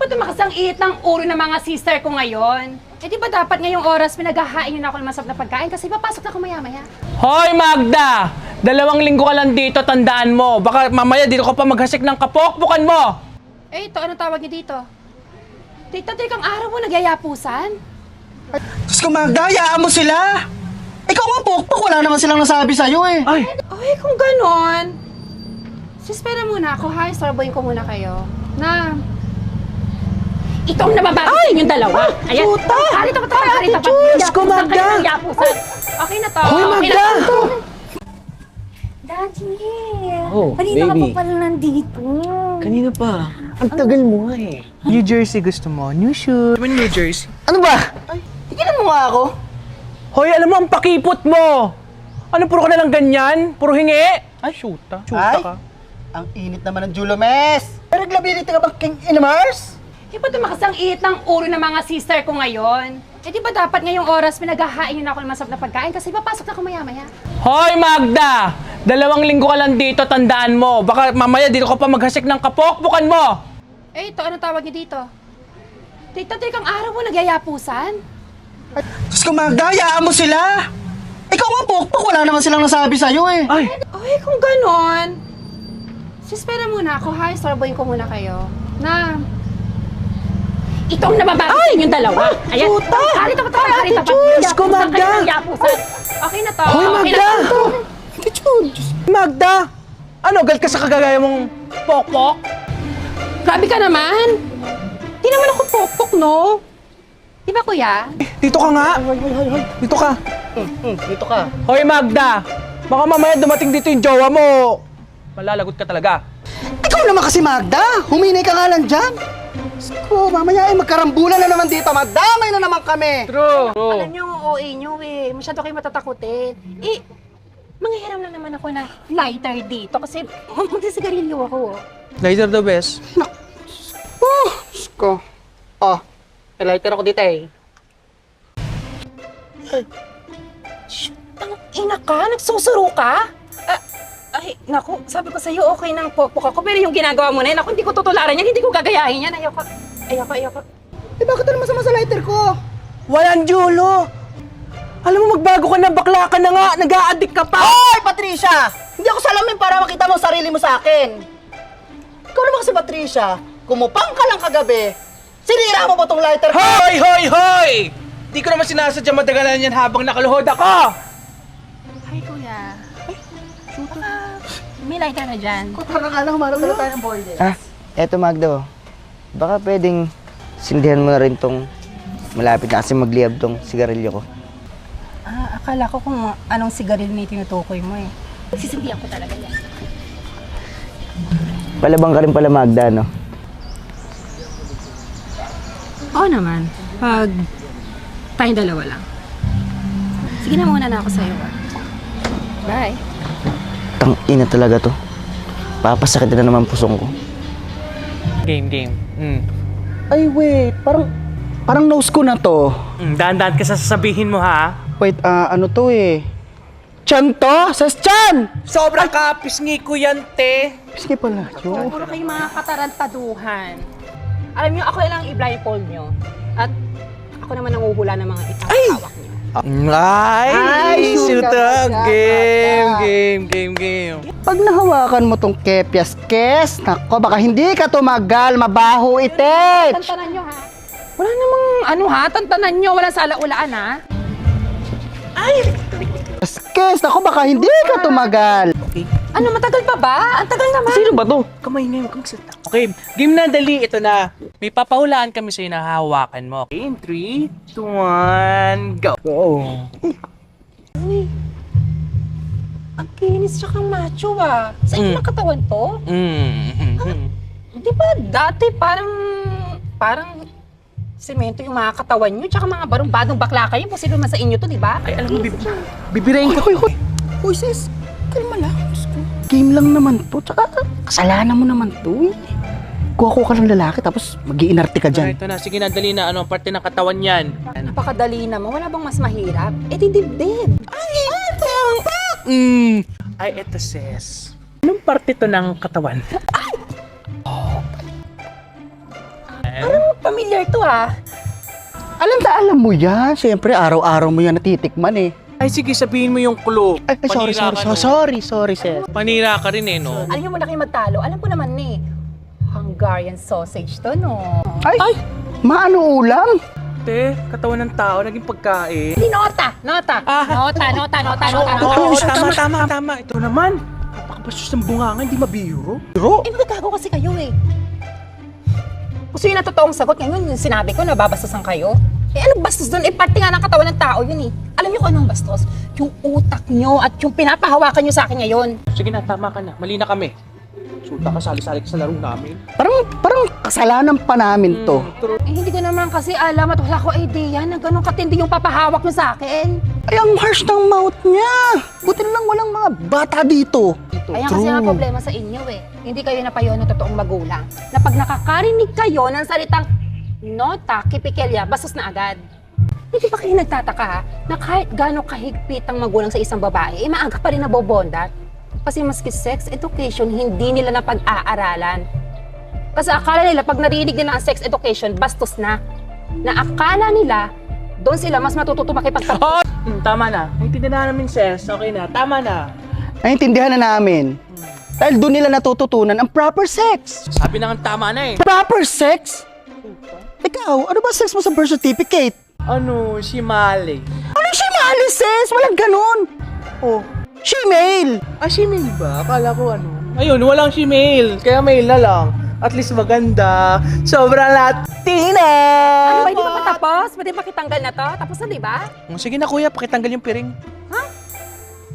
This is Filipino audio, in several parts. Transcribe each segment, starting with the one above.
ba't tumakas ang init ng ulo ng mga sister ko ngayon? Eh di ba dapat ngayong oras pinaghahain yun ako ng masarap na pagkain kasi papasok na ako maya-maya. Hoy Magda! 2 linggo ka lang dito, tandaan mo. Baka mamaya dito ka pa maghasik ng kapokpukan mo. Eh ito, anong tawag niyo dito? Tita, kang araw mo nagyayapusan? Diyos ko, Magda, hayaan mo sila! Ikaw nga, pokpok, wala naman silang nasabi sa'yo eh. Ay! Ay, kung ganon. Sispera muna ako, ha? Istorbohin ko muna kayo. Na, itong nababatiin yung dalawa. Ayan. puta! Harita pa, harita pa. Diyos ko, Yapusan Magda! kayo ng yapusan. Okay na to. Hoy, okay Magda! na to. Daddy, Oh, kanina ka baby. pa pala nandito. Kanina pa. Ang tagal mo nga eh. New Jersey gusto mo? New shoes? New Jersey. Ano ba? Tigilan mo nga ako. Hoy, alam mo ang pakipot mo. Ano, puro ka na lang ganyan? Puro hingi? Ay, shoota. Shoota Ay. ka. Ang init naman ng Julomes. Pero glability ka ba, King Inamars? Eh, ba't tumakas ang init ng ulo ng mga sister ko ngayon? Eh, di ba dapat ngayong oras pinaghahain yun ako ng masarap na pagkain kasi papasok na ako maya-maya. Hoy Magda! 2 linggo ka lang dito, tandaan mo. Baka mamaya dito ka pa maghasik ng kapokpukan mo. Eh, ito, anong tawag niyo dito? Tita, kang araw mo nagyayapusan? Diyos ko, Magda, hayaan mo sila! Ikaw nga, pokpok, wala naman silang nasabi sa'yo eh. Ay! Ay, kung ganon. Sispera muna ako, ha? Istorbohin ko muna kayo. Na, itong nababatiin yung dalawa. Ayan. puta! Harita pa, harita pa. Diyos ko, Yapusan kayo Magda! ng yapusan. Okay na to. Hoy, okay Magda! na to. Magda! Ano, gal ka sa kagagaya mong pokpok? Grabe ka naman. Di naman ako pokpok, no? Di ba, kuya? Dito ka nga. Dito ka. Dito ka. Hoy Magda! Baka mamaya dumating dito yung jowa mo. Malalagot ka talaga. Ikaw naman kasi, Magda! Huminay ka nga lang dyan! Diyos ko, mamaya ay magkarambulan na naman dito. Madamay na naman kami! True. Alam niyo, OA niyo eh. Masyado kayo matatakutin. Eh, manghihiram lang naman ako na lighter dito kasi magsisigarilyo ako. Later the best. Oh, Diyos ko. Oh, may lighter ako dito eh. Ina ka? Nagsusuro ka? Ay, naku, sabi ko sa'yo, okay nang pokpok ako. Pero yung ginagawa mo na yun, ako hindi ko tutularan yan, hindi ko gagayahin yan. Ayoko. Eh, bakit ano masama sa lighter ko? Walang Julo! Alam mo, magbago ka na, bakla ka na nga, nag-a-addict ka pa! Hoy, Patricia! Hindi ako salamin para makita mo ang sarili mo sa akin. Ikaw naman kasi, Patricia, kumupang ka lang kagabi. Sinira mo ba tong lighter ko? Hoy! Hoy! Hoy! Di ko naman sinasadya madagalan yan habang nakaluhod ako! Hi, kuya. May lighter na dyan. Parang alam, humarap na tayo ng border. Ah, eto Magdo. Baka pwedeng sindihan mo na rin tong malapit na kasi magliyab tong sigarilyo ko. Akala ko kung anong sigarilyo na tinutukoy mo eh. Sisindihan ko talaga yan. Palabang ka rin pala Magda, no? Oo naman. Pag tayong dalawa lang. Sige na, muna na ako sa'yo. Bye. Tang ina talaga to. Papasakit na naman pusong ko. Game. Ay, wait. Parang nose ko na to. Daan-daan ka sa sasabihin mo ha. Wait, ano to eh? Chan to? Sa chan! Sobrang kapisngi ko yan, te. Sige pala, Jo. Puro kayong mga katarantaduhan. Alam niyo, ako lang i-blindfold niyo. At ako naman ang uhula ng mga itawag niyo. Ay, shoota. Game. Pag nahawakan mo tong kepyas-kes, nako, baka hindi ka tumagal, mabaho itet! Tantanan niyo, ha? Wala namang tantanan niyo. Wala sa alaulaan, ha? Kes, nako, baka hindi ka tumagal. Ano, matagal pa ba? Ang tagal naman. Sino ba to? Kamay ngayon, huwag kang magsalita. Okay, game na, dali. Ito na. May papahulaan kami sa'yo na hawakan mo. Okay, in 3, 2, 1, go! Ang kinis tsaka macho, ah. Sa inyo katawan to? Di ba dati parang semento yung mga katawan nyo, tsaka mga barong-badong bakla kayo, posible man sa inyo to, di ba? Ay, alam mo, bibirain ka. Hoy, sis, kalma lang. Game lang naman to, tsaka kasalanan mo naman to eh. Kuha ka ng lalaki tapos mag-iinarte ka dyan. Ito na, sige na, dali na. Ano ang parte ng katawan yan? Napakadali naman, wala bang mas mahirap? Eh di dibdib. Ay, eto sis. Anong parte to ng katawan? Familiar to ah. Alam mo yan. Siyempre, araw-araw mo yan natitikman eh. Ay, sige, sabihin mo yung clue. Ay, Panira ka, no? sorry, sir. Panira ka rin eh, no? Alam niyo mo na kayo magtalo. Alam ko naman eh. Hungarian sausage to, no? Ay, maano ulam? Te, katawan ng tao, naging pagkain. Hindi, nota. Nota. Tama. Ito naman. Napakabastos ng bunganga, hindi mabiro. Eh, magagago kasi kayo eh. Gusto yun na totoong sagot. Ngayon, yung sinabi ko, nababastasan kayo. Eh, anong bastos doon? Eh, parte nga ng katawan ng tao yun eh. Alam niyo kung anong bastos? Yung utak niyo at yung pinapahawakan niyo sa akin ngayon. Sige na, tama ka na. Mali na kami. Sulta ka, sali-sali ka sa laro namin. Parang kasalanan pa namin to. Eh, hindi ko naman kasi alam at wala ko idea na ganun katindi yung papahawak niyo sa akin. Ay, ang harsh ng mouth niya. Buti na lang walang mga bata dito. Ayan kasi ang problema sa inyo eh. Hindi kayo napayo ng totoong magulang. Na pag nakakarinig kayo ng salitang nota, kipikelya, bastos na agad. Hindi ba kayo nagtataka ha, na kahit gano'ng kahigpit ang magulang sa isang babae, eh maaga pa rin nabobondat? Kasi maski sex education, hindi nila na pag-aaralan. Kasi akala nila, pag narinig nila ang sex education, bastos na. Na akala nila, doon sila mas matututo makipagtapos. Tama na. Naintindihan na namin, sis. Okay na. Tama na. Naintindihan na namin. Dahil doon nila natututunan ang proper sex. Sabi na nga tama na eh. Proper sex? Ikaw, ano ba sex mo sa birth certificate? Ano, si Mali. Ano si Mali, sis? Walang ganun. Oh, she-mail. Shemale ba? Akala ko ano. Ayun, walang Shemale. Kaya mail na lang. At least maganda. Sobrang Latina! Ano ba, hindi pa patapos? Pwede makitanggal na to? Tapos na, di ba? Sige na kuya, pakitanggal yung piring.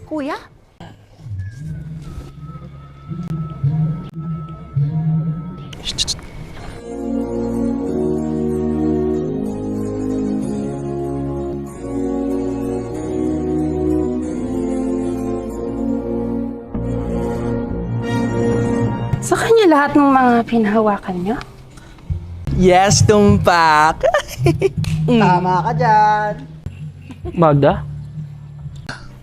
Kuya? Sa kanya lahat ng mga pinahawakan niyo? Yes, tumpak. Tama ka dyan. Magda?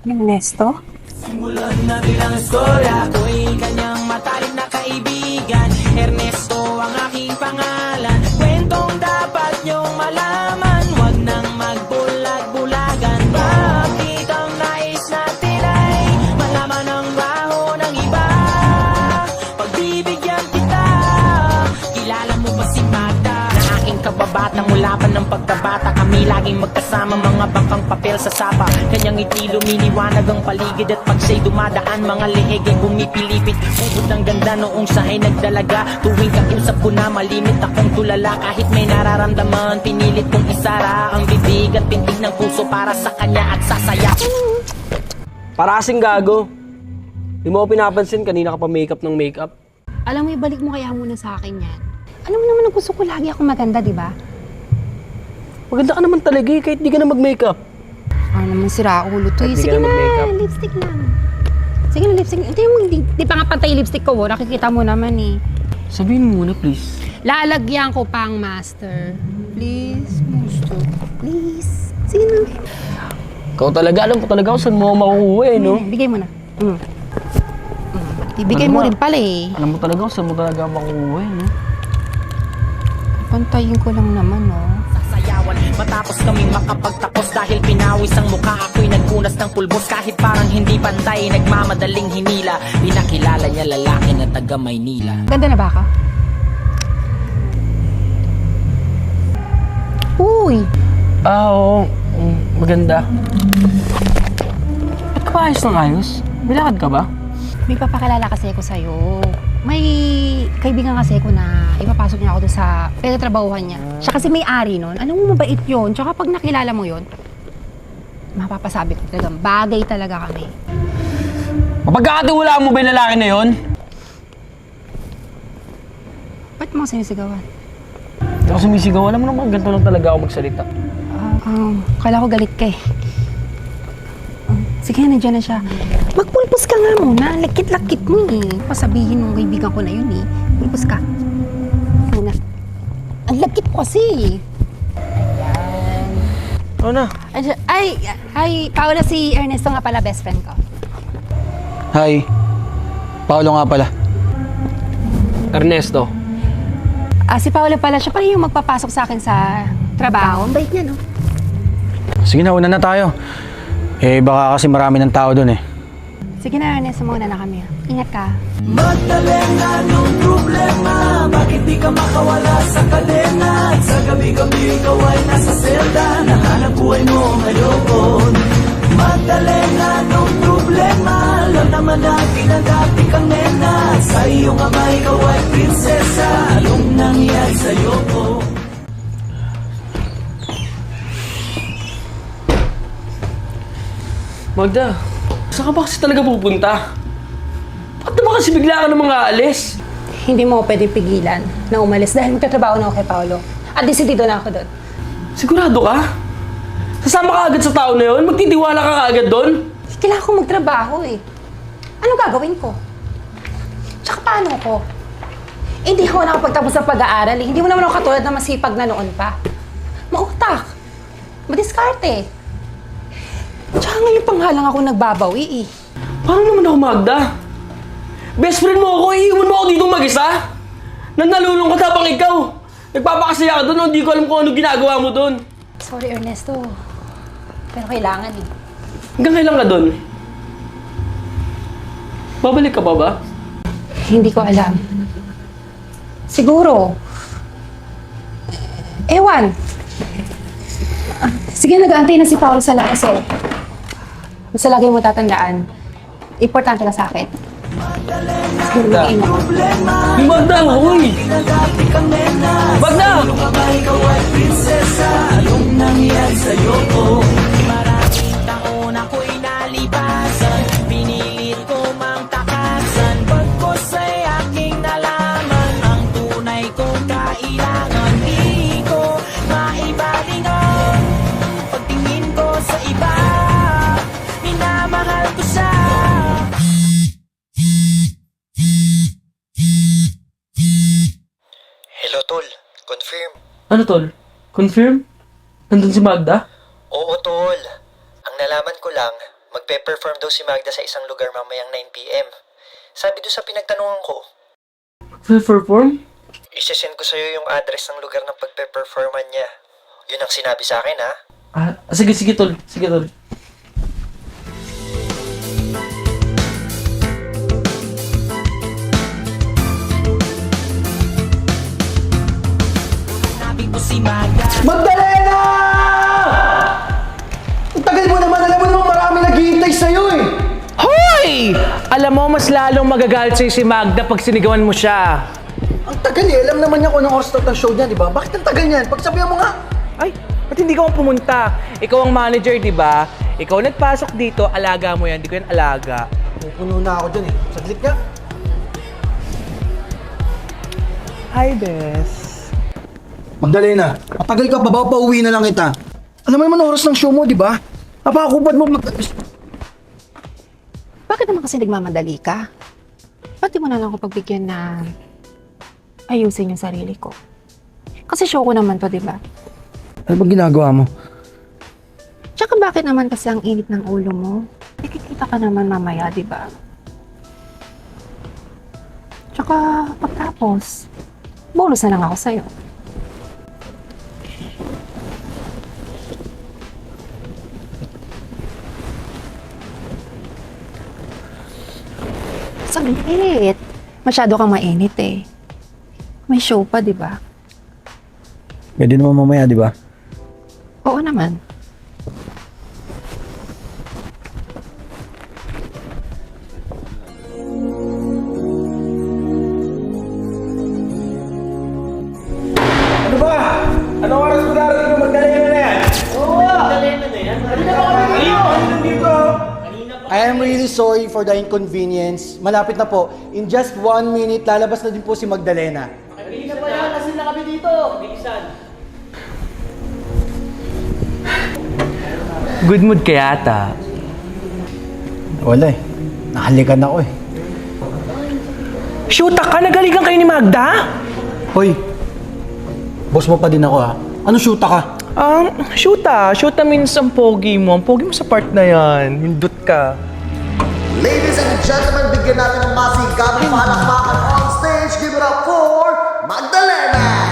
Ernesto? Simulan na bilang istorya, ako'y kanyang matalik na kaibigan. Ernesto ang aking pangalan, kwentong dapat niyong malaman. Huwag nang magbulag-bulagan, bakit ang nais natin ay malaman ang baho ng iba. Pagbibigyan kita, kilala mo ba si Magda? Na aking kababata mula pa ng pagkabata, kami laging magkasama, mga bangkang papel sa sapa. Kanyang ngiti lumiliwanag ang paligid at pag siya'y dumadaan, mga leeg ay bumipilipit. Ubod ng ganda noong siya'y nagdalaga. Tuwing kausap ko na malimit akong tulala. Kahit may nararamdaman, pinilit kong isara ang bibig at pintig ng puso para sa kanya at sasaya. Para kasing gago. Di mo ako pinapansin, kanina ka pa makeup ng makeup. Alam mo, ibalik mo kaya muna sa akin yan. Alam mo naman, gusto ko lagi akong maganda, di ba? Maganda ka naman talaga eh, kahit di ka na mag-makeup. Ano naman sira ulo to eh. At di Sige ka na, na mag-makeup. lipstick lang. Sige na, lipstick. Hindi mo, di pa nga pantay yung lipstick ko. Nakikita mo naman eh. Sabihin mo muna, please. Lalagyan ko pang master. Please, gusto. Please. Sige na. Ikaw talaga, alam ko talaga kung saan mo ako makukuha eh, no? Bigay mo na. Ibigay mo rin pala eh. Alam mo talaga kung saan mo talaga makukuha eh, no? Pantayin ko lang naman, oh. Sasayawan matapos kaming makapagtapos dahil pinawis ang mukha. Ako'y nagpunas ng pulbos kahit parang hindi pantay. Nagmamadaling hinila, pinakilala niya lalaki na taga Maynila. Ganda na ba ako? Uy! Oo. Maganda. Ba't ka ba ayos ng ayos? Bilakad ka ba? May papakilala kasi ako sa'yo. May kaibigan kasi ako na ipapasok niya ako doon sa pinagtrabahuhan niya. Siya kasi may-ari nun. Alam mo, mabait yun. Tsaka pag nakilala mo yun, mapapasabi ko talagang bagay talaga kami. Mapagkakatiwalaan mo ba yung lalaki na yun? Ba't mo sinisigawan? Hindi ako sumisigaw. Alam mo naman, ganito lang talaga ako magsalita. Kala ko galit ka eh. Sige, nandiyan na siya. Magpulpos ka nga muna. Lakit-lakit mo eh. Pasabihin ng kaibigan ko na yun eh. Pulpos ka. Muna. Ang lakit ko kasi eh. Ayan. Ano na? Ay, Paula, si Ernesto nga pala, best friend ko. Hi. Paolo nga pala. Ernesto. Si Paolo pala, siya pala yung magpapasok sa akin sa trabaho. Ang bait niya, no? Sige na, una na tayo. Eh, baka kasi marami ng tao doon eh. Sige na, Ernest, muna na kami. Ingat ka. Magdalena, anong problema? Bakit di ka makawala sa kadena? At sa gabi-gabi ikaw ay nasa selda. Nahanap buhay mo ngayon. Magdalena, anong problema? Alam naman natin na dati kang nena. Sa iyong ama ikaw ay prinsesa. Anong nangyari sa'yo? Magda, saan ka ba kasi talaga pupunta? Bakit naman kasi bigla ka ng mga alis? Hindi mo pwede pigilan na umalis dahil magtatrabaho na ako kay Paolo. At desidido na ako doon. Sigurado ka? Sasama ka agad sa tao na yun? Magtitiwala ka agad doon? Kailangan ko magtrabaho eh. Anong gagawin ko? Tsaka paano ko? Hindi ako nakapagtapos sa pag-aaral eh. Hindi mo naman ako katulad na masipag na noon pa. Mautak. Madiskarte. Tsaka ngayon pang halang ako nagbabawi eh. Paano naman ako, Magda? Best friend mo ako, iiwan mo ako dito mag-isa? Nang nalulungkot habang ikaw. Nagpapakasaya ka doon, hindi ko alam kung ano ginagawa mo doon. Sorry Ernesto. Pero kailangan eh. Hanggang kailan ka doon? Babalik ka pa ba? Hindi ko alam. Siguro. Ewan. Sige, nag-aantay na si Paolo sa labas eh. Basta lagi mo tatandaan. Importante ka sa akin. Sige, mag-iingat. Yung Magda, uy! Magda! Anong nangyari sa'yo? Maraming taon ako'y nalipasan. Pinilit ko mang takasan. Pagkos ay aking nalaman ang tunay kong kailangan. Di ko maibalingan. Pagtingin ko sa iba, minamahal ko siya. Hello, Tol. Confirm. Ano, Tol? Confirm? Nandun si Magda? Oo, Tol. Ang nalaman ko lang, magpe-perform daw si Magda sa isang lugar mamayang 9 p.m. Sabi doon sa pinagtanungan ko, Perform? isesend ko sa'yo yung address ng lugar ng pagpe-performan niya. Yun ang sinabi sa akin, ha? Sige, sige, Tol. Sige, Tol. Sabi ko si Magda. Magdalena! Ang tagal mo naman, alam mo naman marami naghihintay sa'yo eh. Hoy! Alam mo, mas lalong magagalit sa'yo si Magda pag sinigawan mo siya. Ang tagal eh, alam naman niya kung anong oras ng show niya, di ba? Bakit ang tagal niyan? Pagsabihan mo nga. Ay, ba't hindi ka pumunta? Ikaw ang manager, di ba? Ikaw nagpasok dito, alaga mo yan. Di ko yan alaga. Pupuno na ako dyan eh. Saglit nga. Hi, Bes. Magdalena, matagal ka pa ba? Pauwi na lang kita. Alam mo naman oras ng show mo, di ba? Napakakupad mo. Bakit naman kasi nagmamadali ka? Ba't di mo na lang ako pagbigyan na ayusin yung sarili ko? Kasi show ko naman to, di ba? Ano bang ginagawa mo? Tsaka bakit naman kasi ang init ng ulo mo? Nakikita ka naman mamaya, di ba? Tsaka pagtapos, bonus na lang ako sa'yo. Saglit. Masyado kang mainit eh. May show pa, di ba? Pwede naman mamaya, di ba? Oo naman. Ano ba? Anong oras mo darating yung Magdalena na yan? I am really sorry for the inconvenience. Malapit na po. In just 1 minute, lalabas na din po si Magdalena. Good mood ka yata. Wala eh. Nakalikan ako eh. Shoota ka? Nagalikan kayo ni Magda? Hoy, boss mo pa din ako ha. Ano shoota ka? Shoota. Shoota means ang pogi mo. Ang pogi mo sa part na yan. Hindot ka. Ladies and gentlemen, bigyan natin ng masigabong palakpakan on stage. Give it up for Magdalena!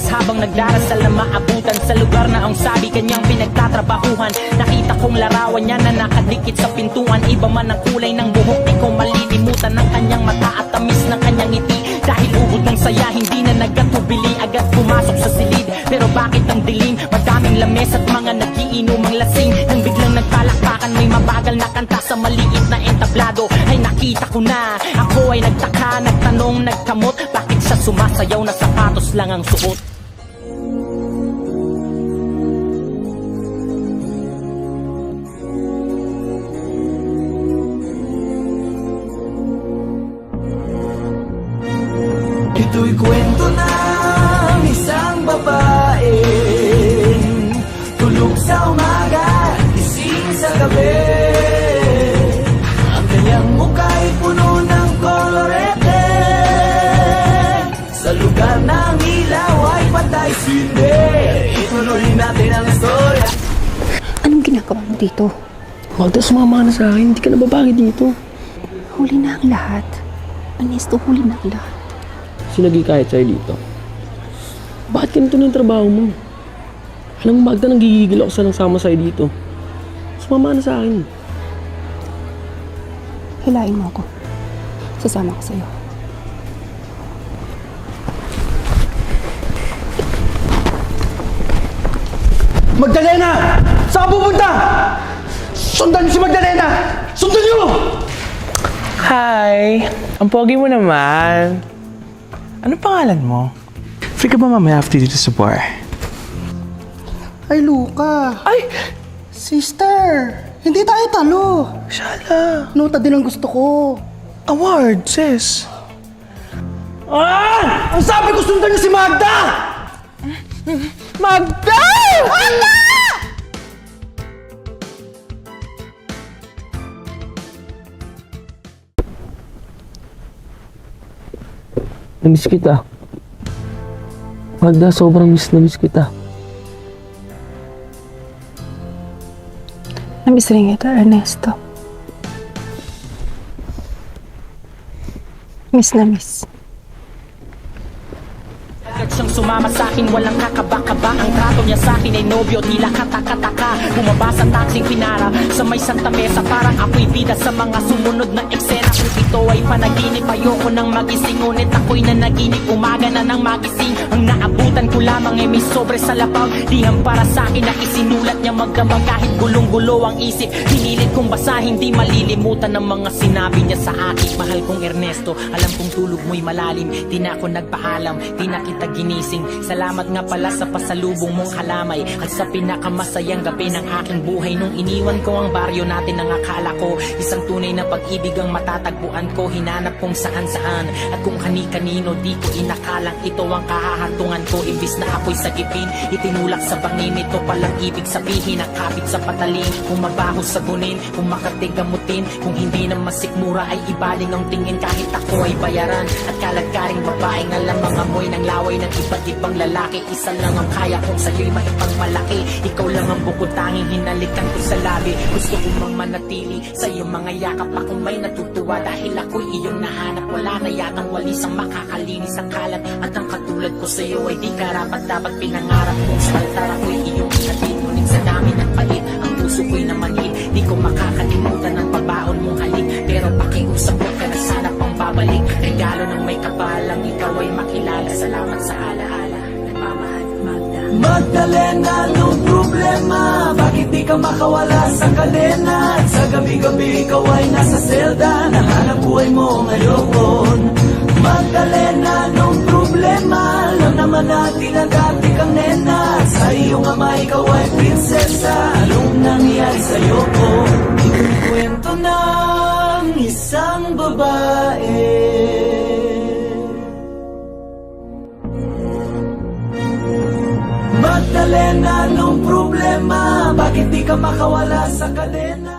oras habang nagdarasal na maabutan sa lugar na ang sabi kanyang pinagtatrabahuhan. Nakita kong larawan niya na nakadikit sa pintuan. Iba man ang kulay ng buhok, di ko malilimutan ng kanyang mata at tamis ng kanyang ngiti. Dahil ubod ng saya, hindi na nagkatubili, agad pumasok sa silid. Pero bakit ang dilim? Madaming lames at mga nagiinomang lasing. Nang biglang nagpalakpakan, may mabagal na kanta sa maliit na entablado. Ay nakita ko na, ako ay nagtaka, nagtanong, nagkamot. Bakit siya sumasayaw na sapatos lang ang suot? Ito'y kwento ng isang babae, tulog sa umaga, gising sa gabi. Ang kanyang muka'y puno ng kolorete. Sa lugar ng ilaw ay patay sindi. Ituloy natin ang istorya. Anong ginagawa mo dito? Magda, sumama ka na sa akin. Hindi ka nababagi dito. Huli na ang lahat. Ernesto, huli na ang lahat. Sinagi kahit sa'yo dito. Bakit ganito na yung trabaho mo? Alam mo, Magda, nanggigigil ako sa nagsama sa'yo dito. Sumama ka na sa akin. Hilain mo ako. Sasama ko sa'yo. Magdalena! Saan ka pupunta? Sundan niyo si Magdalena! Sundan niyo! Hi! Ang pogi mo naman. Ano pangalan mo? Free ka ba mamaya after dito sa bar? Ay, Luca. Ay! Sister, hindi tayo talo. Shala! Nota din ang gusto ko. Award, sis! Ah! Ang sabi ko, sundan niyo si Magda! Magda! Magda! Namiss kita. Magda, sobrang miss kita. Namiss rin kita, Ernesto. Miss na miss. Agad siyang sumama sa'kin, walang kakaba-kaba. Ang trato niya sa'kin ay nobyo, tila kataka-taka. Bumaba sa taxing pinara sa may Santa Mesa. Parang ako'y bida sa mga sumunod na eksena. Kung ito ay panaginip, ayoko nang magising. Ngunit ako'y nanaginip, umaga na nang magising. Ang naabutan ko lamang ay may sobre sa labaw. Dihang para sa'kin na isinulat niya magdamag. Kahit gulong-gulo ang isip, pinilit kong basahin. Di malilimutan ng mga sinabi niya sa akin. Mahal kong Ernesto, alam kong tulog mo'y malalim. Di na ako nagpaalam, di na kita ginising. Salamat nga pala sa pasalubong mong kalamay at sa pinakamasayang gabi ng aking buhay. Nung iniwan ko ang baryo natin, ang akala ko isang tunay na pag-ibig ang matatagpuan ko. Hinanap kong saan-saan at kung kani-kanino, di ko inakalang ito ang kahahantungan ko. Imbis na ako'y sagipin, itinulak sa bangin. Ito palang ibig sabihin, nakapit sa patalim. Kung mabaho sabunin, kung makatig gamutin, kung hindi na masikmura ay ibaling ang tingin. Kahit ako ay bayaran at kalagkaring babaeng alam mga amoy ng laway ng iba't ibang lalaki. Isa lang ang kaya kong sa'yo'y maipagmalaki. Ikaw lang ang bukod tanging hinalikan ko sa labi. Gusto ko mang manatili sa iyong mga yakap. Akong may natutuwa dahil ako'y iyong nahanap. Wala na yatang walis ang makakalinis ang kalat. At ang katulad ko sa'yo ay di karapat. Dapat pinangarap kong sa altar ako'y iyong inatin. Ngunit sa dami ng pait, ang puso ko'y namanhid. Di ko makakalimutan ang pabaon mong halik. Pero pakiusap ko ka na sana pang babalik. Regalo ng may kapalang ikaw ay makilala. Salamat sa alaala. Nagmamahal, Magda. Magdalena, anong problema? Bakit di ka makawala sa kadena? At sa gabi-gabi ikaw ay nasa selda. Nahanap buhay mo ngayon. Magdalena, anong problema? Alam naman natin na dati kang nena. Sa iyong ama ikaw ay prinsesa. Anong nangyari sa'yo ko? Kwento ng isang babae. Magdalena, anong problema? Bakit di ka makawala sa kadena?